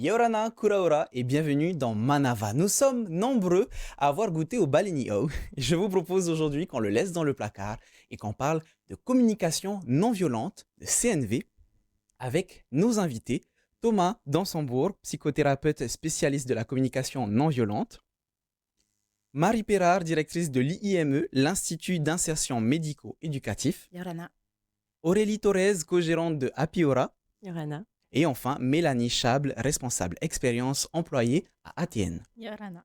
Yorana Kuraora et bienvenue dans Manava. Nous sommes nombreux à avoir goûté au balenio. Je vous propose aujourd'hui qu'on le laisse dans le placard et qu'on parle de communication non violente, de CNV, avec nos invités. Thomas Dansembourg, psychothérapeute spécialiste de la communication non violente. Marie Perard, directrice de l'IIME, l'Institut d'insertion médico-éducatif. Yorana. Aurélie Torres, co-gérante de Apiora. Yorana. Et enfin, Mélanie Chable, responsable expérience employée à ATN. Yorana.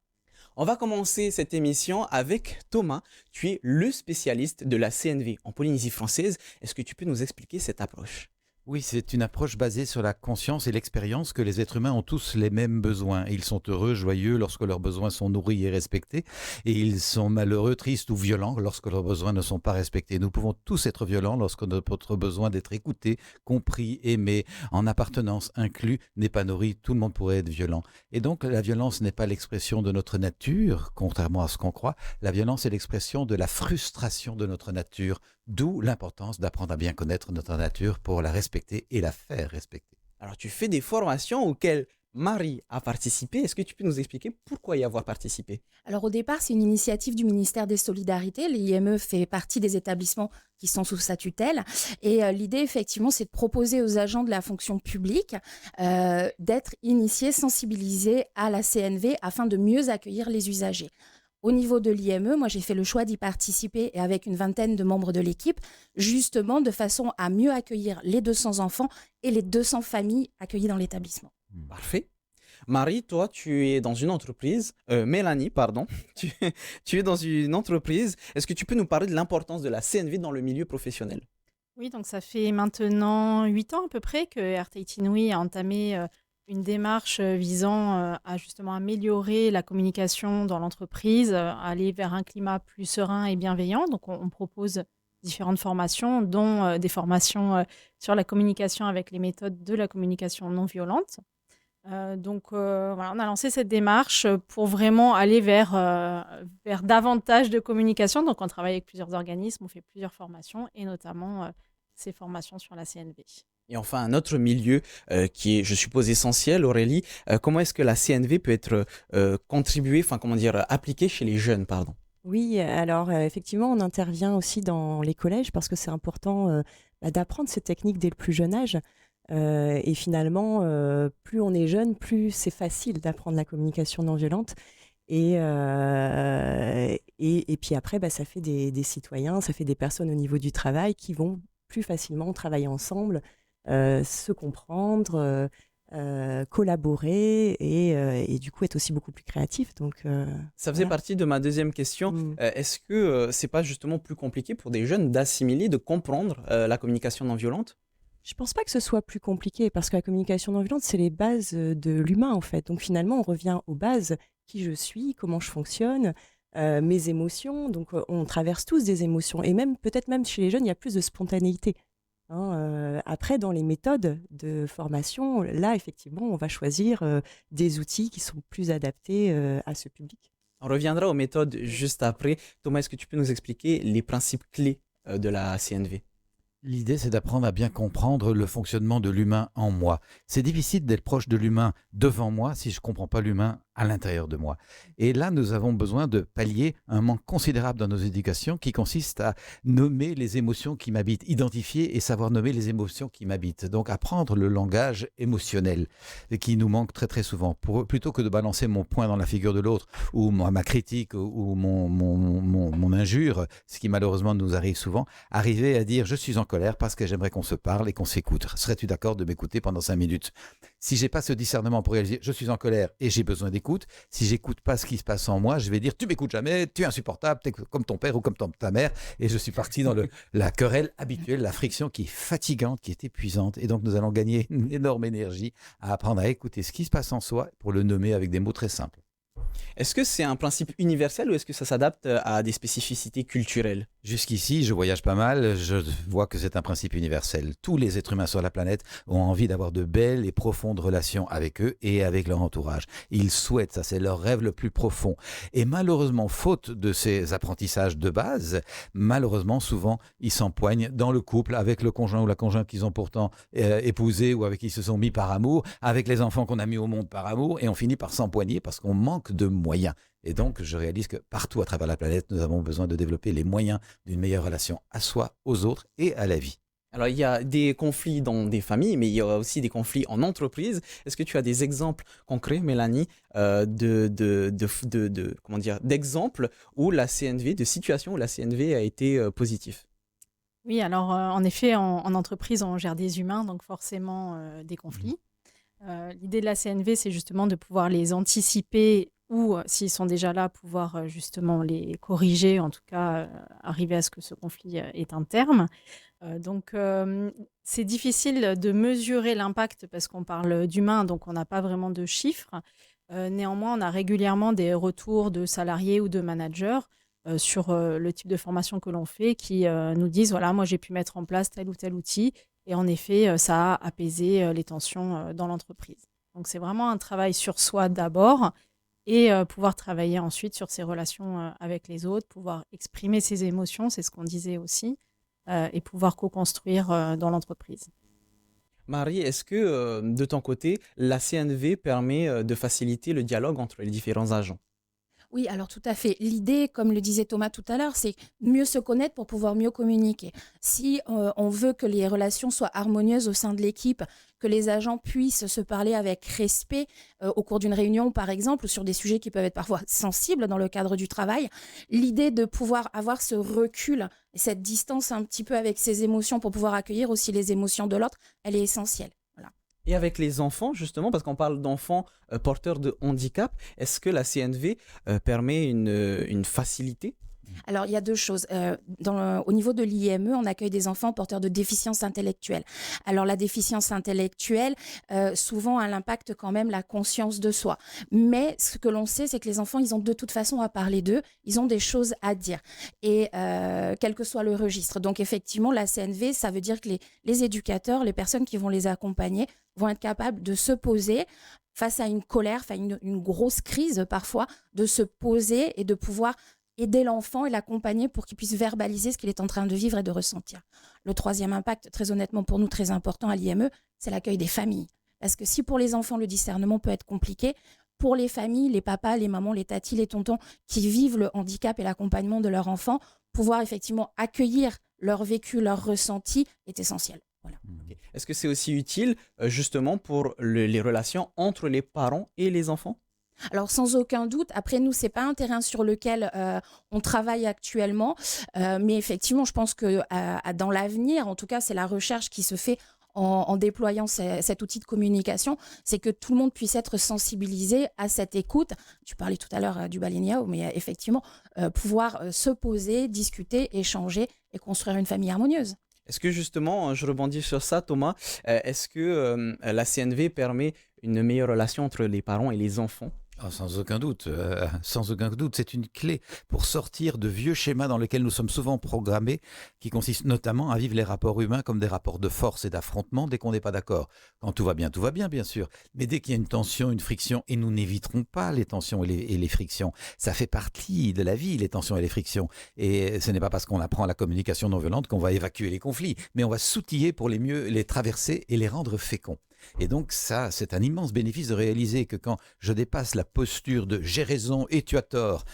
On va commencer cette émission avec Thomas. Tu es le spécialiste de la CNV en Polynésie française. Est-ce que tu peux nous expliquer cette approche ? Oui, c'est une approche basée sur la conscience et l'expérience que les êtres humains ont tous les mêmes besoins. Ils sont heureux, joyeux lorsque leurs besoins sont nourris et respectés, et ils sont malheureux, tristes ou violents lorsque leurs besoins ne sont pas respectés. Nous pouvons tous être violents lorsque notre besoin d'être écouté, compris, aimé, en appartenance inclus n'est pas nourri. Tout le monde pourrait être violent. Et donc la violence n'est pas l'expression de notre nature, contrairement à ce qu'on croit. La violence est l'expression de la frustration de notre nature. D'où l'importance d'apprendre à bien connaître notre nature pour la respecter et la faire respecter. Alors, tu fais des formations auxquelles Marie a participé. Est-ce que tu peux nous expliquer pourquoi y avoir participé ? Alors au départ, c'est une initiative du ministère des Solidarités. L'IME fait partie des établissements qui sont sous sa tutelle. Et l'idée, effectivement, c'est de proposer aux agents de la fonction publique d'être initiés, sensibilisés à la CNV afin de mieux accueillir les usagers. Au niveau de l'IME, moi j'ai fait le choix d'y participer et avec une vingtaine de membres de l'équipe, justement de façon à mieux accueillir les 200 enfants et les 200 familles accueillies dans l'établissement. Parfait. Marie, toi, tu es dans une entreprise. Mélanie, pardon. Tu es dans une entreprise. Est-ce que tu peux nous parler de l'importance de la CNV dans le milieu professionnel ? Oui, donc ça fait maintenant 8 ans à peu près que RT Inouï a entamé une démarche visant à justement améliorer la communication dans l'entreprise, aller vers un climat plus serein et bienveillant. Donc on propose différentes formations, dont des formations sur la communication avec les méthodes de la communication non violente. Voilà, on a lancé cette démarche pour vraiment aller vers davantage de communication. Donc on travaille avec plusieurs organismes, on fait plusieurs formations et notamment ces formations sur la CNV. Et enfin, un autre milieu qui est, je suppose, essentiel, Aurélie, comment est-ce que la CNV peut être appliquée chez les jeunes, pardon ? Oui, alors effectivement, on intervient aussi dans les collèges parce que c'est important d'apprendre ces techniques dès le plus jeune âge. Et finalement, plus on est jeune, plus c'est facile d'apprendre la communication non violente. Et puis après, ça fait des citoyens, ça fait des personnes au niveau du travail qui vont plus facilement travailler ensemble, se comprendre, collaborer et du coup être aussi beaucoup plus créatif. Donc, ça faisait partie de ma deuxième question. Est-ce que c'est pas justement plus compliqué pour des jeunes d'assimiler, de comprendre la communication non violente ? Je pense pas que ce soit plus compliqué parce que la communication non violente, c'est les bases de l'humain en fait. Donc finalement, on revient aux bases, qui je suis, comment je fonctionne, mes émotions. Donc on traverse tous des émotions et même peut-être même chez les jeunes, il y a plus de spontanéité. Après, dans les méthodes de formation, là effectivement, on va choisir des outils qui sont plus adaptés à ce public. On reviendra aux méthodes juste après. Thomas, est-ce que tu peux nous expliquer les principes clés de la CNV ? L'idée, c'est d'apprendre à bien comprendre le fonctionnement de l'humain en moi. C'est difficile d'être proche de l'humain devant moi si je ne comprends pas l'humain à l'intérieur de moi. Et là, nous avons besoin de pallier un manque considérable dans nos éducations qui consiste à nommer les émotions qui m'habitent, identifier et savoir nommer les émotions qui m'habitent. Donc, apprendre le langage émotionnel qui nous manque très très souvent. Plutôt que de balancer mon poing dans la figure de l'autre ou ma critique ou mon injure, ce qui malheureusement nous arrive souvent, arriver à dire « je suis en colère parce que j'aimerais qu'on se parle et qu'on s'écoute. Serais-tu d'accord de m'écouter pendant 5 minutes ?» Si je n'ai pas ce discernement pour réaliser « je suis en colère et j'ai besoin d'écoute », si j'écoute pas ce qui se passe en moi, je vais dire tu m'écoutes jamais, tu es insupportable, tu es comme ton père ou comme ta mère, et je suis parti dans la querelle habituelle, la friction qui est fatigante, qui est épuisante, et donc nous allons gagner une énorme énergie à apprendre à écouter ce qui se passe en soi pour le nommer avec des mots très simples. Est-ce que c'est un principe universel ou est-ce que ça s'adapte à des spécificités culturelles? Jusqu'ici, je voyage pas mal, je vois que c'est un principe universel. Tous les êtres humains sur la planète ont envie d'avoir de belles et profondes relations avec eux et avec leur entourage. Ils souhaitent ça, c'est leur rêve le plus profond. Et malheureusement, faute de ces apprentissages de base, malheureusement, souvent, ils s'empoignent dans le couple avec le conjoint ou la conjointe qu'ils ont pourtant épousé ou avec qui ils se sont mis par amour, avec les enfants qu'on a mis au monde par amour, et on finit par s'empoigner parce qu'on manque de moyens. Et donc, je réalise que partout à travers la planète, nous avons besoin de développer les moyens d'une meilleure relation à soi, aux autres et à la vie. Alors, il y a des conflits dans des familles, mais il y a aussi des conflits en entreprise. Est-ce que tu as des exemples concrets, Mélanie, comment dire, d'exemples où la CNV, de situations où la CNV a été positive? Oui, alors en effet, en entreprise, on gère des humains, donc forcément des conflits. L'idée de la CNV, c'est justement de pouvoir les anticiper ou, s'ils sont déjà là, pouvoir justement les corriger, en tout cas arriver à ce que ce conflit ait un terme. C'est difficile de mesurer l'impact parce qu'on parle d'humains, donc on n'a pas vraiment de chiffres. Néanmoins, on a régulièrement des retours de salariés ou de managers sur le type de formation que l'on fait qui nous disent, voilà, moi j'ai pu mettre en place tel ou tel outil et en effet, ça a apaisé les tensions dans l'entreprise. Donc c'est vraiment un travail sur soi d'abord et pouvoir travailler ensuite sur ses relations avec les autres, pouvoir exprimer ses émotions, c'est ce qu'on disait aussi, et pouvoir co-construire dans l'entreprise. Marie, est-ce que de ton côté, la CNV permet de faciliter le dialogue entre les différents agents? Oui, alors tout à fait. L'idée, comme le disait Thomas tout à l'heure, c'est mieux se connaître pour pouvoir mieux communiquer. Si on veut que les relations soient harmonieuses au sein de l'équipe, que les agents puissent se parler avec respect au cours d'une réunion, par exemple, ou sur des sujets qui peuvent être parfois sensibles dans le cadre du travail, l'idée de pouvoir avoir ce recul et cette distance un petit peu avec ses émotions pour pouvoir accueillir aussi les émotions de l'autre, elle est essentielle. Voilà. Et avec les enfants, justement, parce qu'on parle d'enfants porteurs de handicap, est-ce que la CNV permet une facilité? Alors, il y a deux choses. Au niveau de l'IME, on accueille des enfants porteurs de déficience intellectuelle. Alors, la déficience intellectuelle, souvent, a l'impact quand même la conscience de soi. Mais ce que l'on sait, c'est que les enfants, ils ont de toute façon à parler d'eux. Ils ont des choses à dire. Et quel que soit le registre. Donc, effectivement, la CNV, ça veut dire que les éducateurs, les personnes qui vont les accompagner, vont être capables de se poser face à une colère, face à une grosse crise parfois, de se poser et de pouvoir aider l'enfant et l'accompagner pour qu'il puisse verbaliser ce qu'il est en train de vivre et de ressentir. Le troisième impact, très honnêtement pour nous, très important à l'IME, c'est l'accueil des familles. Parce que si pour les enfants, le discernement peut être compliqué, pour les familles, les papas, les mamans, les tatis, les tontons qui vivent le handicap et l'accompagnement de leur enfant, pouvoir effectivement accueillir leur vécu, leur ressenti est essentiel. Voilà. Okay. Est-ce que c'est aussi utile justement pour les relations entre les parents et les enfants? Alors sans aucun doute, après nous, c'est pas un terrain sur lequel on travaille actuellement, mais effectivement, je pense que dans l'avenir, en tout cas, c'est la recherche qui se fait en déployant cet outil de communication, c'est que tout le monde puisse être sensibilisé à cette écoute. Tu parlais tout à l'heure du Balignao, mais effectivement, pouvoir se poser, discuter, échanger et construire une famille harmonieuse. Est-ce que justement, je rebondis sur ça, Thomas, est-ce que la CNV permet une meilleure relation entre les parents et les enfants? Oh, sans aucun doute, c'est une clé pour sortir de vieux schémas dans lesquels nous sommes souvent programmés, qui consistent notamment à vivre les rapports humains comme des rapports de force et d'affrontement dès qu'on n'est pas d'accord. Quand tout va bien, bien sûr, mais dès qu'il y a une tension, une friction, et nous n'éviterons pas les tensions et les frictions, ça fait partie de la vie, les tensions et les frictions, et ce n'est pas parce qu'on apprend la communication non violente qu'on va évacuer les conflits, mais on va s'outiller pour mieux les traverser et les rendre féconds. Et donc ça, c'est un immense bénéfice de réaliser que quand je dépasse la posture de « j'ai raison et tu as tort »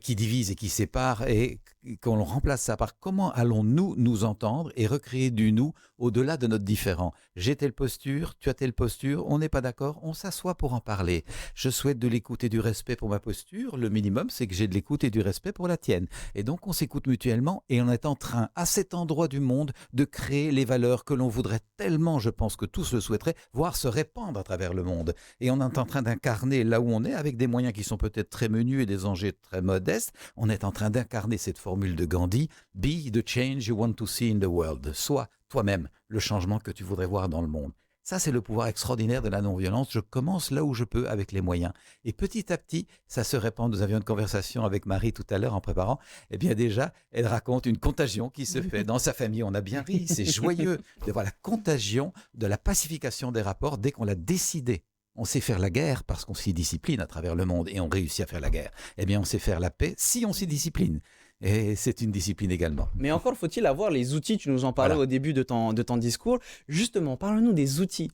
qui divise et qui sépare, et qu'on remplace ça par comment allons-nous nous entendre et recréer du nous au-delà de notre différent. J'ai telle posture, tu as telle posture, on n'est pas d'accord, on s'assoit pour en parler. Je souhaite de l'écoute et du respect pour ma posture, le minimum c'est que j'ai de l'écoute et du respect pour la tienne. Et donc on s'écoute mutuellement et on est en train, à cet endroit du monde, de créer les valeurs que l'on voudrait tellement, je pense que tous le souhaiteraient, voir se répandre à travers le monde. Et on est en train d'incarner là où on est, avec des moyens qui sont peut-être très menus et des enjeux très modestes, on est en train d'incarner cette formule de Gandhi, « Be the change you want to see in the world ». Sois toi-même le changement que tu voudrais voir dans le monde. Ça, c'est le pouvoir extraordinaire de la non-violence. Je commence là où je peux avec les moyens. Et petit à petit, ça se répand. Nous avions une conversation avec Marie tout à l'heure en préparant. Eh bien déjà, elle raconte une contagion qui se fait dans sa famille. On a bien ri, c'est joyeux de voir la contagion de la pacification des rapports dès qu'on l'a décidé. On sait faire la guerre parce qu'on s'y discipline à travers le monde et on réussit à faire la guerre. Eh bien, on sait faire la paix si on s'y discipline. Et c'est une discipline également. Mais encore faut-il avoir les outils, tu nous en parlais Voilà. au début de ton discours. Justement, parle-nous des outils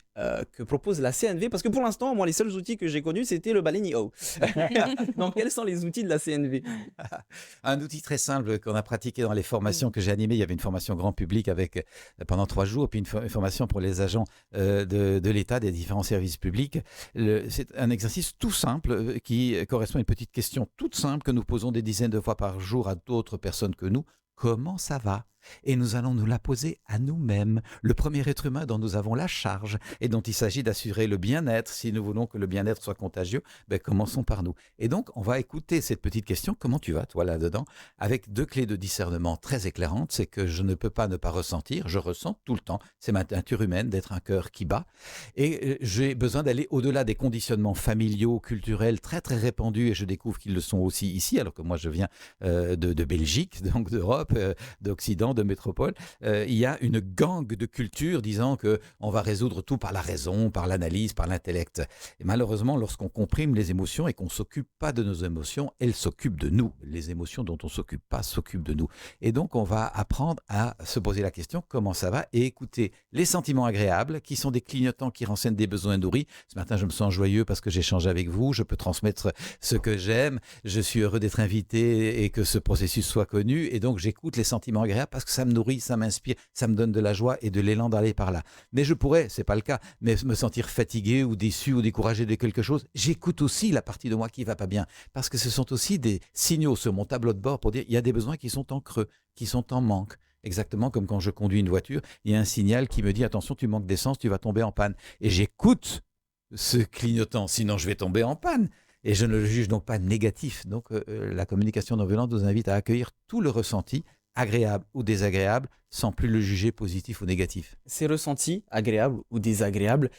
que propose la CNV, parce que pour l'instant, moi, les seuls outils que j'ai connus, c'était le Balenio. Donc, quels sont les outils de la CNV? Un outil très simple qu'on a pratiqué dans les formations que j'ai animées. Il y avait une formation grand public avec pendant 3 jours, puis une formation pour les agents de l'État, des différents services publics. C'est un exercice tout simple qui correspond à une petite question toute simple que nous posons des dizaines de fois par jour à d'autres personnes que nous. Comment ça va? Et nous allons nous la poser à nous-mêmes, le premier être humain dont nous avons la charge et dont il s'agit d'assurer le bien-être. Si nous voulons que le bien-être soit contagieux, commençons par nous. Et donc, on va écouter cette petite question, comment tu vas, toi, là-dedans, avec 2 clés de discernement très éclairantes. C'est que je ne peux pas ne pas ressentir, je ressens tout le temps. C'est ma nature humaine d'être un cœur qui bat. Et j'ai besoin d'aller au-delà des conditionnements familiaux, culturels, très, très répandus, et je découvre qu'ils le sont aussi ici, alors que moi, je viens de Belgique, donc d'Europe, d'Occident, de métropole. Il y a une gangue de culture disant qu'on va résoudre tout par la raison, par l'analyse, par l'intellect. Et malheureusement, lorsqu'on comprime les émotions et qu'on ne s'occupe pas de nos émotions, elles s'occupent de nous. Les émotions dont on ne s'occupe pas s'occupent de nous. Et donc, on va apprendre à se poser la question, comment ça va? Et écouter les sentiments agréables, qui sont des clignotants qui renseignent des besoins nourris. Ce matin, je me sens joyeux parce que j'échange avec vous, je peux transmettre ce que j'aime, je suis heureux d'être invité et que ce processus soit connu. Et donc, j'écoute les sentiments agréables parce que ça me nourrit, ça m'inspire, ça me donne de la joie et de l'élan d'aller par là. Mais je pourrais, c'est pas le cas, mais me sentir fatigué ou déçu ou découragé de quelque chose. J'écoute aussi la partie de moi qui va pas bien, parce que ce sont aussi des signaux sur mon tableau de bord pour dire il y a des besoins qui sont en creux, qui sont en manque. Exactement comme quand je conduis une voiture, il y a un signal qui me dit attention, tu manques d'essence, tu vas tomber en panne. Et j'écoute ce clignotant, sinon je vais tomber en panne. Et je ne le juge donc pas négatif. Donc la communication non violente nous invite à accueillir tout le ressenti, agréable ou désagréable, sans plus le juger positif ou négatif. Ces ressentis, agréables ou désagréables,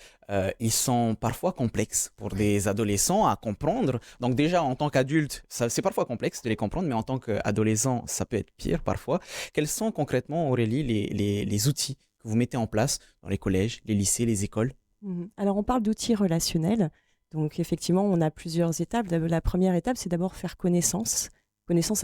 ils sont parfois complexes pour des adolescents à comprendre. Donc déjà, en tant qu'adulte, c'est parfois complexe de les comprendre, mais en tant qu'adolescent, ça peut être pire parfois. Quels sont concrètement, Aurélie, les outils que vous mettez en place dans les collèges, les lycées, les écoles? Alors, on parle d'outils relationnels. Donc, effectivement, on a plusieurs étapes. La première étape, c'est d'abord faire connaissance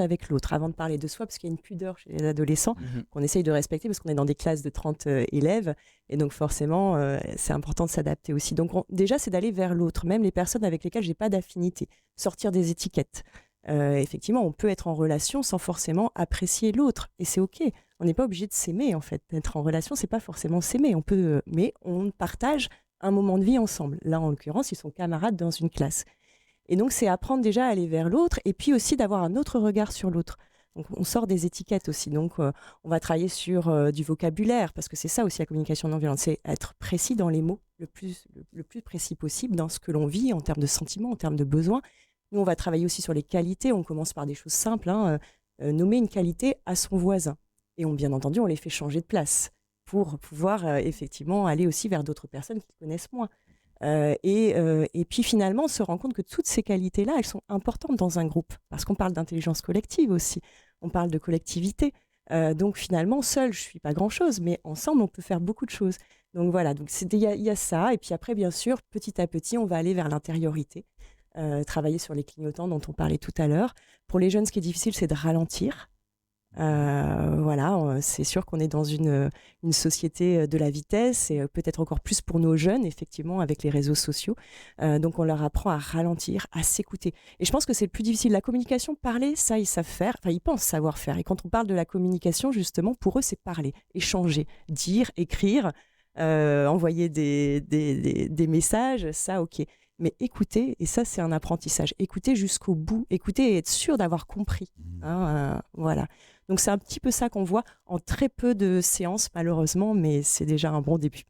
avec l'autre, avant de parler de soi, parce qu'il y a une pudeur chez les adolescents qu'on essaye de respecter, parce qu'on est dans des classes de 30 élèves, et donc forcément, c'est important de s'adapter aussi. Donc déjà, c'est d'aller vers l'autre, même les personnes avec lesquelles j'ai pas d'affinité, sortir des étiquettes. Effectivement, on peut être en relation sans forcément apprécier l'autre, et c'est OK. On n'est pas obligé de s'aimer, en fait. Être en relation, c'est pas forcément s'aimer. Mais on partage un moment de vie ensemble. Là, en l'occurrence, ils sont camarades dans une classe. Et donc, c'est apprendre déjà à aller vers l'autre et puis aussi d'avoir un autre regard sur l'autre. Donc, on sort des étiquettes aussi. Donc, on va travailler sur du vocabulaire, parce que c'est ça aussi la communication non violente, c'est être précis dans les mots, le plus précis possible dans ce que l'on vit en termes de sentiments, en termes de besoins. Nous, on va travailler aussi sur les qualités. On commence par des choses simples, nommer une qualité à son voisin. Et bien entendu, on les fait changer de place pour pouvoir effectivement aller aussi vers d'autres personnes qui connaissent moins. Et puis finalement, on se rend compte que toutes ces qualités-là, elles sont importantes dans un groupe, parce qu'on parle d'intelligence collective aussi, on parle de collectivité. Donc finalement, seul, je ne suis pas grand-chose, mais ensemble, on peut faire beaucoup de choses. Donc voilà, il y a ça. Et puis après, bien sûr, petit à petit, on va aller vers l'intériorité, travailler sur les clignotants dont on parlait tout à l'heure. Pour les jeunes, ce qui est difficile, c'est de ralentir. Voilà, c'est sûr qu'on est dans une société de la vitesse, et peut-être encore plus pour nos jeunes, effectivement, avec les réseaux sociaux. Donc on leur apprend à ralentir, à s'écouter. Et je pense que c'est le plus difficile. La communication, parler, ça, ils savent faire. Enfin, ils pensent savoir faire. Et quand on parle de la communication, justement, pour eux, c'est parler, échanger, dire, écrire, envoyer des messages, ça, OK. Mais écouter, et ça, c'est un apprentissage. Écouter jusqu'au bout, écouter et être sûr d'avoir compris. Voilà. Donc, c'est un petit peu ça qu'on voit en très peu de séances, malheureusement, mais c'est déjà un bon début.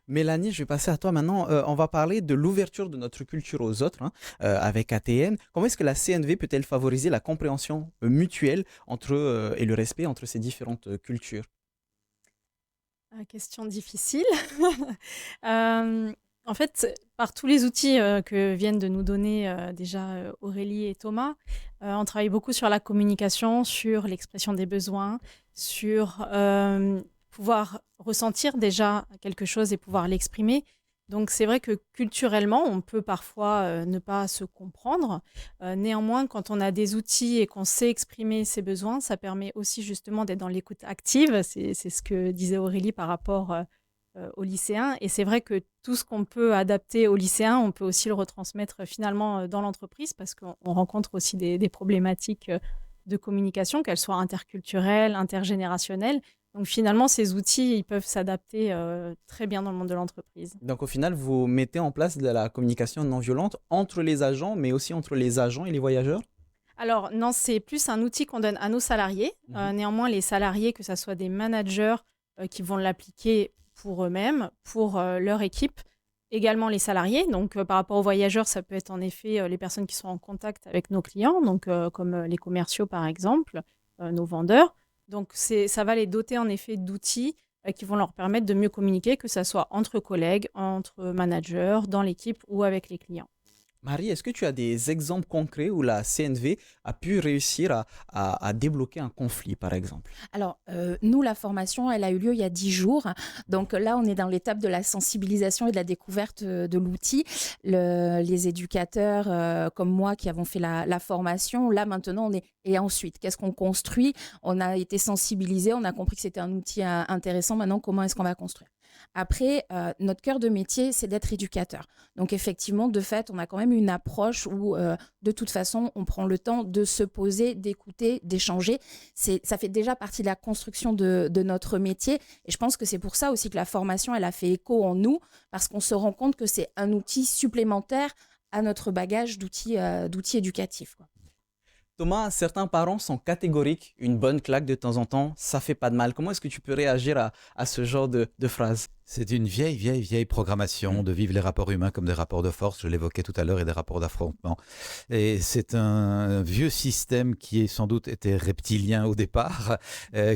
Mélanie, je vais passer à toi maintenant. On va parler de l'ouverture de notre culture aux autres avec ATN. Comment est-ce que la CNV peut-elle favoriser la compréhension mutuelle et le respect entre ces différentes cultures? Question difficile. En fait, par tous les outils que viennent de nous donner déjà Aurélie et Thomas, on travaille beaucoup sur la communication, sur l'expression des besoins, sur pouvoir ressentir déjà quelque chose et pouvoir l'exprimer. Donc c'est vrai que culturellement, on peut parfois ne pas se comprendre. Néanmoins, quand on a des outils et qu'on sait exprimer ses besoins, ça permet aussi justement d'être dans l'écoute active. C'est ce que disait Aurélie par rapport aux lycéens. Et c'est vrai que tout ce qu'on peut adapter aux lycéens, on peut aussi le retransmettre finalement dans l'entreprise parce qu'on rencontre aussi des problématiques de communication, qu'elles soient interculturelles, intergénérationnelles. Donc finalement, ces outils, ils peuvent s'adapter très bien dans le monde de l'entreprise. Donc au final, vous mettez en place de la communication non violente entre les agents, mais aussi entre les agents et les voyageurs? Alors non, c'est plus un outil qu'on donne à nos salariés. Néanmoins, les salariés, que ce soit des managers qui vont l'appliquer pour eux-mêmes, pour leur équipe, également les salariés. Donc par rapport aux voyageurs, ça peut être en effet les personnes qui sont en contact avec nos clients, donc comme les commerciaux par exemple, nos vendeurs. Donc ça va les doter en effet d'outils qui vont leur permettre de mieux communiquer, que ce soit entre collègues, entre managers, dans l'équipe ou avec les clients. Marie, est-ce que tu as des exemples concrets où la CNV a pu réussir à débloquer un conflit, par exemple? Alors, nous, la formation, elle a eu lieu il y a 10 jours. Donc là, on est dans l'étape de la sensibilisation et de la découverte de l'outil. Les éducateurs comme moi qui avons fait la formation, là maintenant, et ensuite, qu'est-ce qu'on construit? On a été sensibilisés, on a compris que c'était un outil intéressant. Maintenant, comment est-ce qu'on va construire? Après, notre cœur de métier, c'est d'être éducateur. Donc effectivement, de fait, on a quand même une approche où, de toute façon, on prend le temps de se poser, d'écouter, d'échanger. Ça fait déjà partie de la construction de notre métier. Et je pense que c'est pour ça aussi que la formation, elle a fait écho en nous, parce qu'on se rend compte que c'est un outil supplémentaire à notre bagage d'outils éducatifs, quoi. Thomas, certains parents sont catégoriques. Une bonne claque de temps en temps, ça fait pas de mal. Comment est-ce que tu peux réagir à ce genre de phrase? C'est une vieille programmation de vivre les rapports humains comme des rapports de force, je l'évoquais tout à l'heure, et des rapports d'affrontement. Et c'est un vieux système qui est sans doute été reptilien au départ,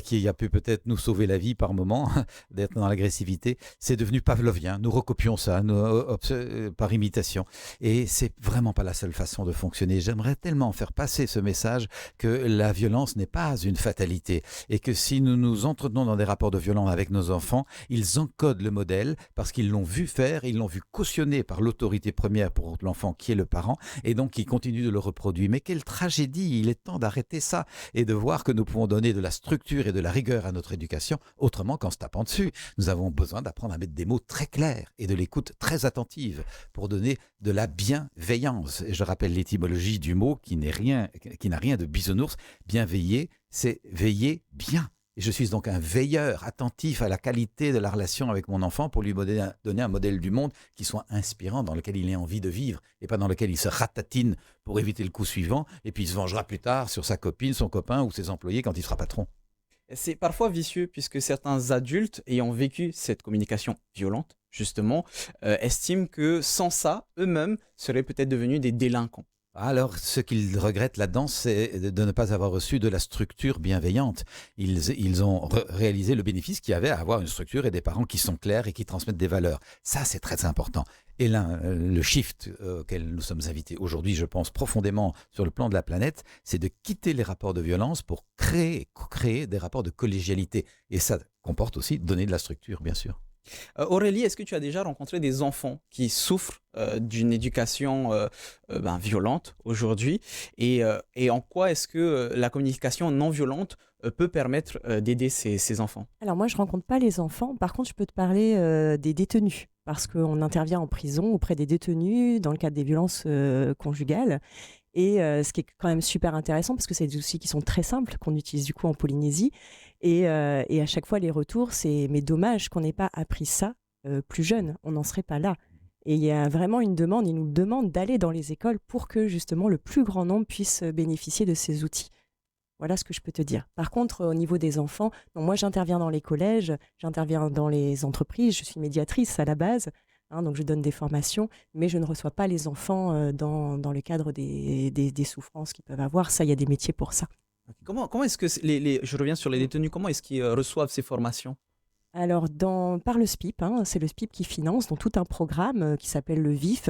qui a pu peut-être nous sauver la vie par moment, d'être dans l'agressivité. C'est devenu pavlovien, nous recopions ça par imitation. Et c'est vraiment pas la seule façon de fonctionner. J'aimerais tellement faire passer ce message que la violence n'est pas une fatalité et que si nous nous entretenons dans des rapports de violence avec nos enfants, ils encodent le modèle parce qu'ils l'ont vu faire, ils l'ont vu cautionné par l'autorité première pour l'enfant qui est le parent et donc ils continuent de le reproduire. Mais quelle tragédie! Il est temps d'arrêter ça et de voir que nous pouvons donner de la structure et de la rigueur à notre éducation autrement qu'en se tapant dessus. Nous avons besoin d'apprendre à mettre des mots très clairs et de l'écoute très attentive pour donner de la bienveillance. Et je rappelle l'étymologie du mot qui n'a rien de bisounours. Bienveiller, c'est veiller bien. Et je suis donc un veilleur attentif à la qualité de la relation avec mon enfant pour lui donner un modèle du monde qui soit inspirant, dans lequel il ait envie de vivre et pas dans lequel il se ratatine pour éviter le coup suivant et puis il se vengera plus tard sur sa copine, son copain ou ses employés quand il sera patron. C'est parfois vicieux puisque certains adultes ayant vécu cette communication violente, justement, estiment que sans ça, eux-mêmes seraient peut-être devenus des délinquants. Alors, ce qu'ils regrettent là-dedans, c'est de ne pas avoir reçu de la structure bienveillante. Ils ont réalisé le bénéfice qu'il y avait à avoir une structure et des parents qui sont clairs et qui transmettent des valeurs. Ça, c'est très important. Et là, le shift auquel nous sommes invités aujourd'hui, je pense profondément sur le plan de la planète, c'est de quitter les rapports de violence pour créer des rapports de collégialité. Et ça comporte aussi donner de la structure, bien sûr. Aurélie, est-ce que tu as déjà rencontré des enfants qui souffrent d'une éducation violente aujourd'hui et en quoi est-ce que la communication non violente peut permettre d'aider ces enfants? Alors moi, je ne rencontre pas les enfants. Par contre, je peux te parler des détenus, parce qu'on intervient en prison auprès des détenus dans le cadre des violences conjugales. Et ce qui est quand même super intéressant, parce que c'est des outils qui sont très simples, qu'on utilise du coup en Polynésie. Et à chaque fois, les retours, c'est « mais dommage qu'on n'ait pas appris ça plus jeune, on n'en serait pas là ». Et il y a vraiment une demande, ils nous demandent d'aller dans les écoles pour que justement le plus grand nombre puisse bénéficier de ces outils. Voilà ce que je peux te dire. Par contre, au niveau des enfants, non, moi j'interviens dans les collèges, j'interviens dans les entreprises, je suis médiatrice à la base, donc je donne des formations, mais je ne reçois pas les enfants dans le cadre des souffrances qu'ils peuvent avoir. Ça, il y a des métiers pour ça. Comment est-ce que je reviens sur les détenus, comment est-ce qu'ils reçoivent ces formations? Alors, par le SPIP, hein, c'est le SPIP qui finance donc tout un programme qui s'appelle le VIF,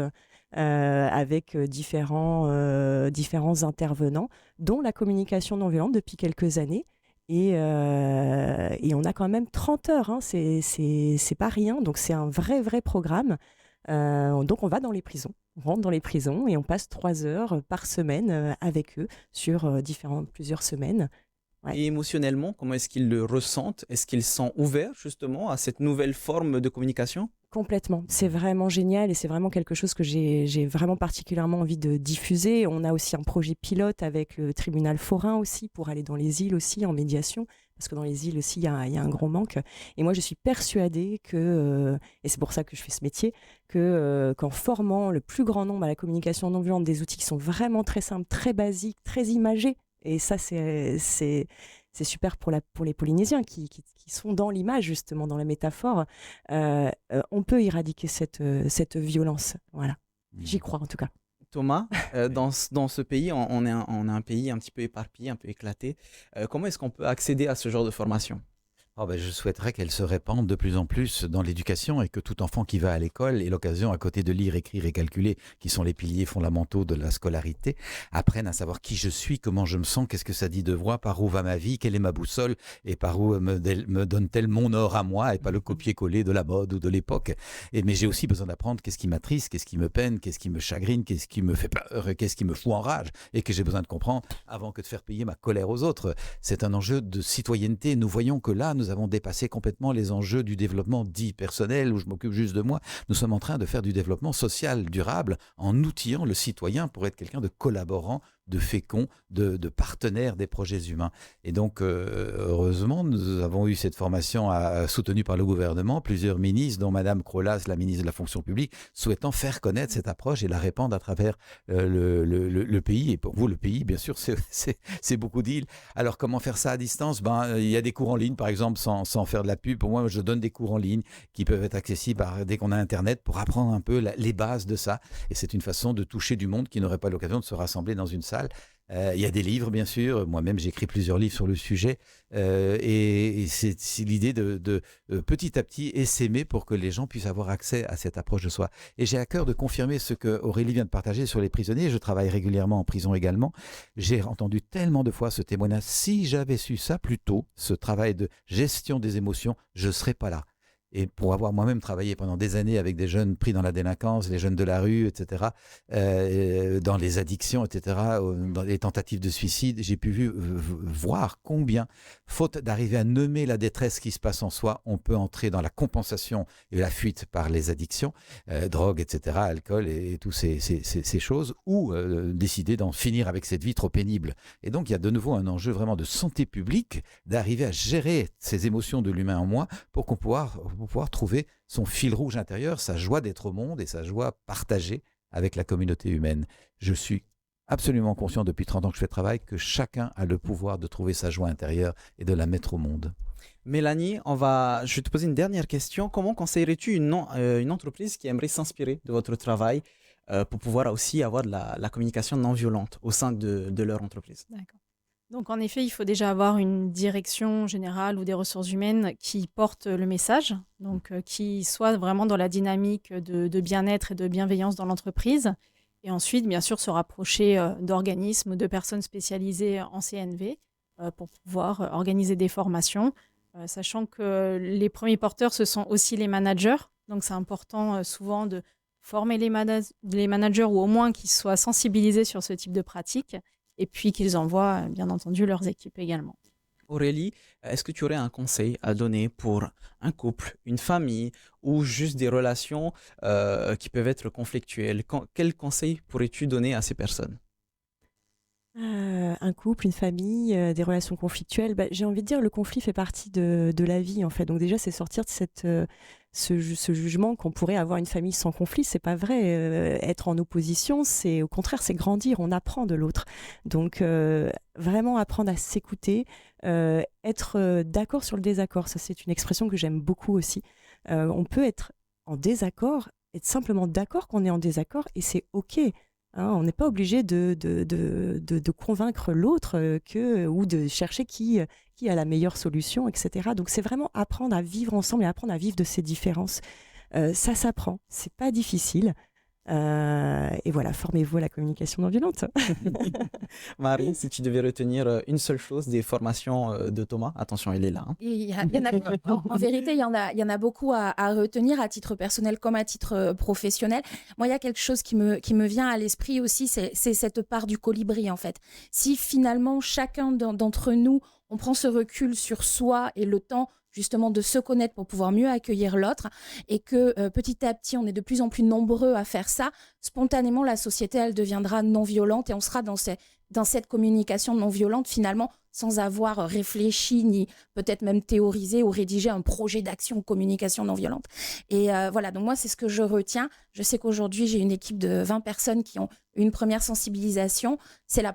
avec différents intervenants, dont la communication non violente depuis quelques années. Et on a quand même 30 heures, hein, c'est pas rien, donc c'est un vrai programme. Donc on va dans les prisons, on rentre dans les prisons et on passe 3 heures par semaine avec eux sur plusieurs semaines. Ouais. Et émotionnellement, comment est-ce qu'ils le ressentent? Est-ce qu'ils sont ouverts justement à cette nouvelle forme de communication? Complètement. C'est vraiment génial et c'est vraiment quelque chose que j'ai vraiment particulièrement envie de diffuser. On a aussi un projet pilote avec le tribunal forain aussi pour aller dans les îles aussi en médiation, parce que dans les îles aussi, il y a un gros manque. Et moi, je suis persuadée que, et c'est pour ça que je fais ce métier, qu'en formant le plus grand nombre à la communication non violente, des outils qui sont vraiment très simples, très basiques, très imagés, et ça, c'est super pour les Polynésiens qui sont dans l'image, justement, dans la métaphore. On peut éradiquer cette violence. Voilà. J'y crois, en tout cas. Thomas, dans ce pays, on est un pays un petit peu éparpillé, un peu éclaté. Comment est-ce qu'on peut accéder à ce genre de formation? Je souhaiterais qu'elle se répande de plus en plus dans l'éducation et que tout enfant qui va à l'école ait l'occasion, à côté de lire, écrire et calculer, qui sont les piliers fondamentaux de la scolarité, apprenne à savoir qui je suis, comment je me sens, qu'est-ce que ça dit de moi, par où va ma vie, quelle est ma boussole et par où me donne-t-elle mon or à moi et pas le copier-coller de la mode ou de l'époque. Mais j'ai aussi besoin d'apprendre qu'est-ce qui m'attriste, qu'est-ce qui me peine, qu'est-ce qui me chagrine, qu'est-ce qui me fait peur, qu'est-ce qui me fout en rage et que j'ai besoin de comprendre avant que de faire payer ma colère aux autres. C'est un enjeu de citoyenneté. Nous voyons que là, nous avons dépassé complètement les enjeux du développement dit personnel, où je m'occupe juste de moi. Nous sommes en train de faire du développement social durable en outillant le citoyen pour être quelqu'un de collaborant, de fécond, de partenaire des projets humains. Et donc, heureusement, nous avons eu cette formation soutenue par le gouvernement, plusieurs ministres, dont Madame Crolas, la ministre de la fonction publique, souhaitant faire connaître cette approche et la répandre à travers le pays. Et pour vous, le pays, bien sûr, c'est beaucoup d'îles. Alors, comment faire ça à distance? Il y a des cours en ligne, par exemple, sans faire de la pub. Pour moi, je donne des cours en ligne qui peuvent être accessibles dès qu'on a Internet pour apprendre un peu les bases de ça. Et c'est une façon de toucher du monde qui n'aurait pas l'occasion de se rassembler dans une salle. Il y a des livres, bien sûr. Moi-même, j'écris plusieurs livres sur le sujet. Et c'est l'idée de petit à petit essaimer pour que les gens puissent avoir accès à cette approche de soi. Et j'ai à cœur de confirmer ce que Aurélie vient de partager sur les prisonniers. Je travaille régulièrement en prison également. J'ai entendu tellement de fois ce témoignage. Si j'avais su ça plus tôt, ce travail de gestion des émotions, je ne serais pas là. Et pour avoir moi-même travaillé pendant des années avec des jeunes pris dans la délinquance, les jeunes de la rue, etc., dans les addictions, etc., dans les tentatives de suicide, j'ai pu voir combien, faute d'arriver à nommer la détresse qui se passe en soi, on peut entrer dans la compensation et la fuite par les addictions, drogue, etc., alcool et toutes ces choses, ou décider d'en finir avec cette vie trop pénible. Et donc, il y a de nouveau un enjeu vraiment de santé publique, d'arriver à gérer ces émotions de l'humain en moi pour pouvoir trouver son fil rouge intérieur, sa joie d'être au monde et sa joie partagée avec la communauté humaine. Je suis absolument conscient depuis 30 ans que je fais le travail que chacun a le pouvoir de trouver sa joie intérieure et de la mettre au monde. Mélanie, je vais te poser une dernière question. Comment conseillerais-tu une entreprise qui aimerait s'inspirer de votre travail pour pouvoir aussi avoir de la communication non violente au sein de leur entreprise? D'accord. Donc, en effet, il faut déjà avoir une direction générale ou des ressources humaines qui porte le message, donc qui soit vraiment dans la dynamique de bien-être et de bienveillance dans l'entreprise. Et ensuite, bien sûr, se rapprocher d'organismes ou de personnes spécialisées en CNV pour pouvoir organiser des formations, sachant que les premiers porteurs, ce sont aussi les managers. Donc, c'est important souvent de former les managers ou au moins qu'ils soient sensibilisés sur ce type de pratique. Et puis qu'ils envoient, bien entendu, leurs équipes également. Aurélie, est-ce que tu aurais un conseil à donner pour un couple, une famille ou juste des relations qui peuvent être conflictuelles? Quel conseil pourrais-tu donner à ces personnes? Un couple, une famille, des relations conflictuelles. J'ai envie de dire le conflit fait partie de la vie, en fait. Donc déjà, c'est sortir de ce jugement qu'on pourrait avoir une famille sans conflit. C'est pas vrai. Être en opposition, au contraire, c'est grandir. On apprend de l'autre. Donc vraiment apprendre à s'écouter, être d'accord sur le désaccord. Ça, c'est une expression que j'aime beaucoup aussi. On peut être en désaccord, être simplement d'accord qu'on est en désaccord et c'est OK. Hein, on n'est pas obligé de convaincre l'autre ou de chercher qui a la meilleure solution, etc. Donc c'est vraiment apprendre à vivre ensemble et apprendre à vivre de ces différences. Ça s'apprend, c'est pas difficile. Et voilà, formez-vous à la communication non violente. Marie, si tu devais retenir une seule chose des formations de Thomas, attention, il est là. Hein. Et il y en a, en vérité, il y en a beaucoup à retenir à titre personnel comme à titre professionnel. Moi, il y a quelque chose qui me vient à l'esprit aussi, c'est cette part du colibri, en fait. Si finalement, chacun d'entre nous, on prend ce recul sur soi et le temps justement de se connaître pour pouvoir mieux accueillir l'autre et que petit à petit, on est de plus en plus nombreux à faire ça, spontanément, la société, elle deviendra non violente et on sera dans cette communication non violente finalement sans avoir réfléchi ni peut-être même théorisé ou rédigé un projet d'action communication non violente. Et voilà, donc moi, c'est ce que je retiens. Je sais qu'aujourd'hui, j'ai une équipe de 20 personnes qui ont une première sensibilisation. C'est le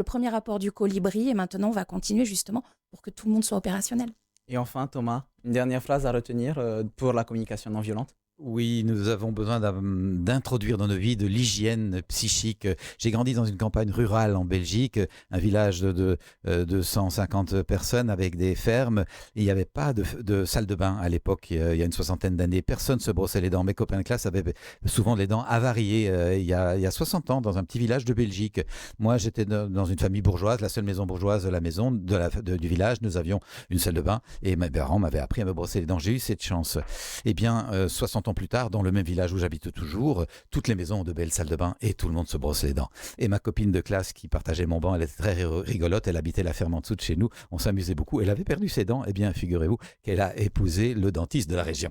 premier rapport du colibri et maintenant, on va continuer justement pour que tout le monde soit opérationnel. Et enfin, Thomas, une dernière phrase à retenir pour la communication non violente. Oui, nous avons besoin d'introduire dans nos vies de l'hygiène psychique. J'ai grandi dans une campagne rurale en Belgique, un village de 150 personnes avec des fermes. Et il n'y avait pas de salle de bain à l'époque, il y a une soixantaine d'années. Personne ne se brossait les dents. Mes copains de classe avaient souvent les dents avariées il y a 60 ans dans un petit village de Belgique. Moi, j'étais dans une famille bourgeoise, la seule maison bourgeoise de la maison du village. Nous avions une salle de bain et mes parents m'avaient appris à me brosser les dents. J'ai eu cette chance. Eh bien, 60 ans plus tard, dans le même village où j'habite toujours, toutes les maisons ont de belles salles de bain et tout le monde se brosse les dents. Et ma copine de classe qui partageait mon banc, elle était très rigolote, elle habitait la ferme en dessous de chez nous, on s'amusait beaucoup, elle avait perdu ses dents, eh bien figurez-vous qu'elle a épousé le dentiste de la région.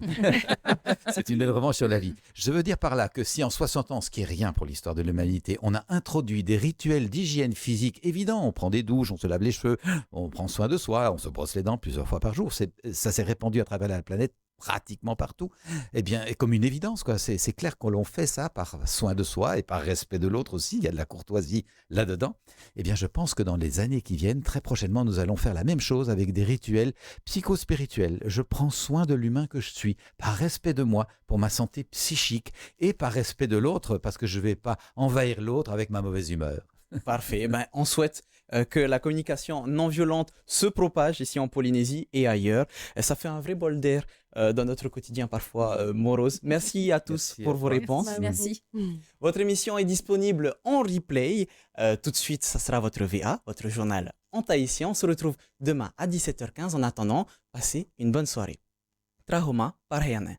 C'est une belle revanche sur la vie. Je veux dire par là que si en 60 ans, ce qui est rien pour l'histoire de l'humanité, on a introduit des rituels d'hygiène physique évidents, on prend des douches, on se lave les cheveux, on prend soin de soi, on se brosse les dents plusieurs fois par jour, ça s'est répandu à travers la planète pratiquement partout, eh bien, et comme une évidence, quoi. C'est clair qu'on l'on fait ça par soin de soi et par respect de l'autre aussi, il y a de la courtoisie là-dedans. Eh bien, je pense que dans les années qui viennent, très prochainement, nous allons faire la même chose avec des rituels psychospirituels. Je prends soin de l'humain que je suis, par respect de moi, pour ma santé psychique, et par respect de l'autre, parce que je ne vais pas envahir l'autre avec ma mauvaise humeur. Parfait. Ben, on souhaite que la communication non violente se propage ici en Polynésie et ailleurs. Ça fait un vrai bol d'air dans notre quotidien parfois morose. Merci à tous Merci pour à vos toi. réponses. Merci. Votre émission est disponible en replay. Tout de suite, ça sera votre VA, votre journal en tahitien. On se retrouve demain à 17h15. En attendant, passez une bonne soirée. Trahoma Parhayane.